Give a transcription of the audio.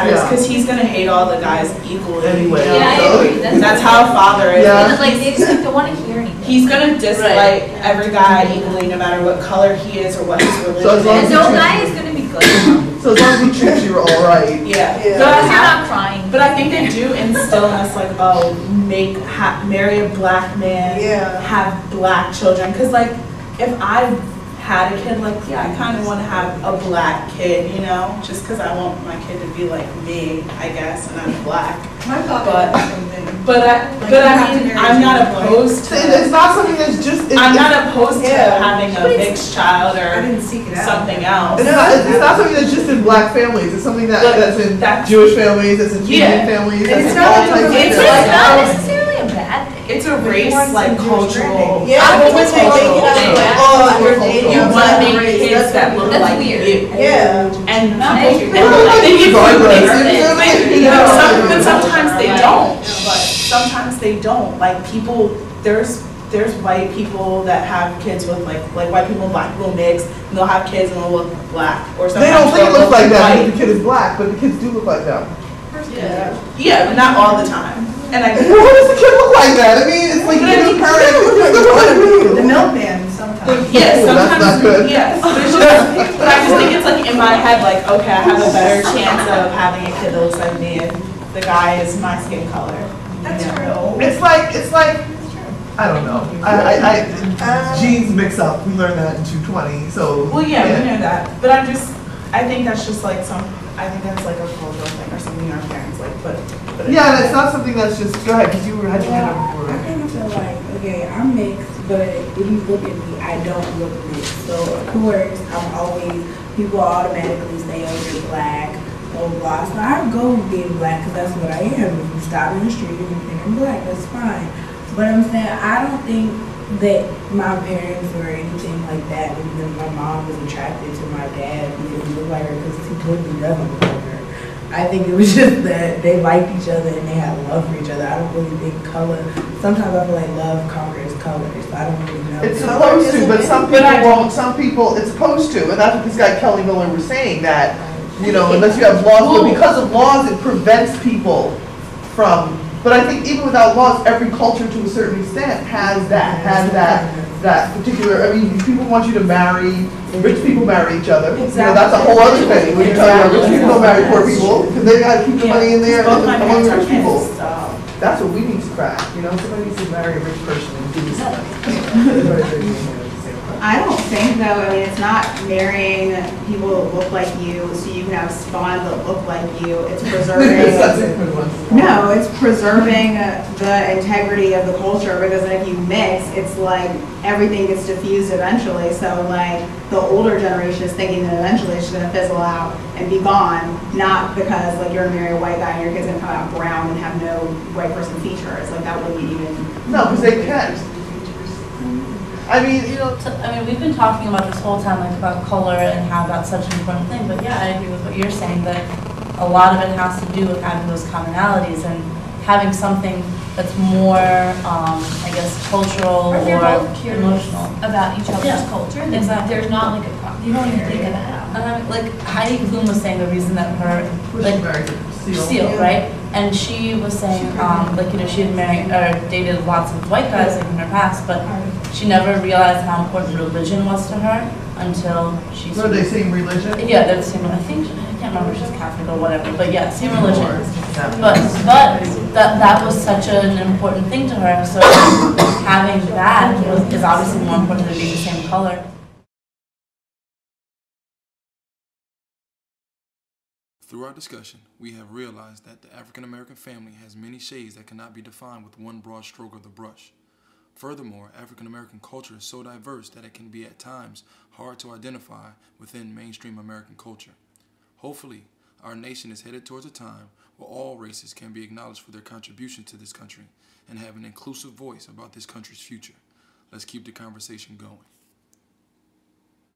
matters because he's gonna hate all the guys equally. Anyway, yeah, I agree. That's how a father is. Yeah. Like they just don't want to hear anything. He's gonna dislike every guy equally, no matter what color he is or what his religion So as long is. as And no guy is gonna be good. So as long as he treats you all right. Yeah. But you're not crying. But I think they do instill in us like, oh, marry a black man, have black children. Because like, if I had a kid, like, yeah, I kind of want to have a black kid, you know, just because I want my kid to be like me, I guess, and I'm black. My father did something. But I mean, I'm not opposed to. It's not something that's just. I'm not opposed to having a mixed child or something else. It's not something that's just in black families. It's something that's in Jewish families. That's in Indian families. That's in all types of families. It's not necessarily a bad thing. It's a race, like cultural. Yeah, I but think when they cultural make it thing. up, oh, You want to make kids that look like you. Yeah. And I they give but sometimes they don't. But sometimes they don't. Like people, there's white people that have kids with like white people and black people mix, and they'll have kids and they'll look black. Or they don't think it looks like that because the kid is black, but the kids do look like that. Yeah, but not all the time. And I. What does the kid look like that? I mean, it's like The milkman sometimes. Yes, sometimes. That's not good. Yes, but I just think it's like in my head, like, okay, I have a better chance of having a kid that looks like me, and the guy is my skin color. That's true. It's like. I don't know. Genes mix up. We learned that in 220. So. Well, yeah, we know that, but I think that's just like I think that's like a cultural thing or something our parents like, but yeah, and it's not something that's just, go ahead, because you had your hand up before. I kind of feel like, okay, I'm mixed, but if you look at me, I don't look mixed. So of course, people automatically say, oh, you're black, blah, blah. So I go with being black because that's what I am. If you stop in the street and you think I'm black, that's fine. But I'm saying, I don't think that my parents or anything like that, because my mom was attracted to my dad because he looked like her, because he totally doesn't look like her. I think it was just that they liked each other and they had love for each other. I don't really think color. Sometimes I feel like love conquers color, so I don't really know. It's supposed to, but some people won't. Some people, it's supposed to, and that's what this guy Kelly Miller was saying. That unless you have laws, but because of laws, it prevents people from. But I think even without laws, every culture to a certain extent has that particular. I mean, people want you to marry. Rich people marry each other. Exactly. That's a whole other thing. When you tell you rich people don't marry poor people because they got to keep the money in there among the rich people. That's what we need to crack. Somebody needs to marry a rich person and do this. I don't think though. I mean, it's not marrying people that look like you so you can have spawn that look like you. It's preserving. No, it's preserving the integrity of the culture, because if you mix, it's like everything gets diffused eventually. So like the older generation is thinking that eventually it's just going to fizzle out and be gone, not because like you're going to marry a white guy and your kid's going to come out brown and have no white person features. Like that wouldn't even. No, because they can't. I mean, we've been talking about this whole time, like, about color and how that's such an important thing, but yeah, I agree with what you're saying, that a lot of it has to do with having those commonalities and having something that's more, I guess, cultural or emotional. About each other's culture, and exactly. There's not like a, you don't even think of that. Like Heidi Klum was saying, the reason that her, Seal, right? And she was saying, she had married or dated lots of white guys in her past, but she never realized how important religion was to her until she. What are they saying, religion? Yeah, they're the same. I can't remember if she's Catholic or whatever, but yeah, same religion. But that was such an important thing to her. So having that is obviously more important than being the same color. Through our discussion, we have realized that the African American family has many shades that cannot be defined with one broad stroke of the brush. Furthermore, African American culture is so diverse that it can be at times hard to identify within mainstream American culture. Hopefully, our nation is headed towards a time where all races can be acknowledged for their contribution to this country and have an inclusive voice about this country's future. Let's keep the conversation going.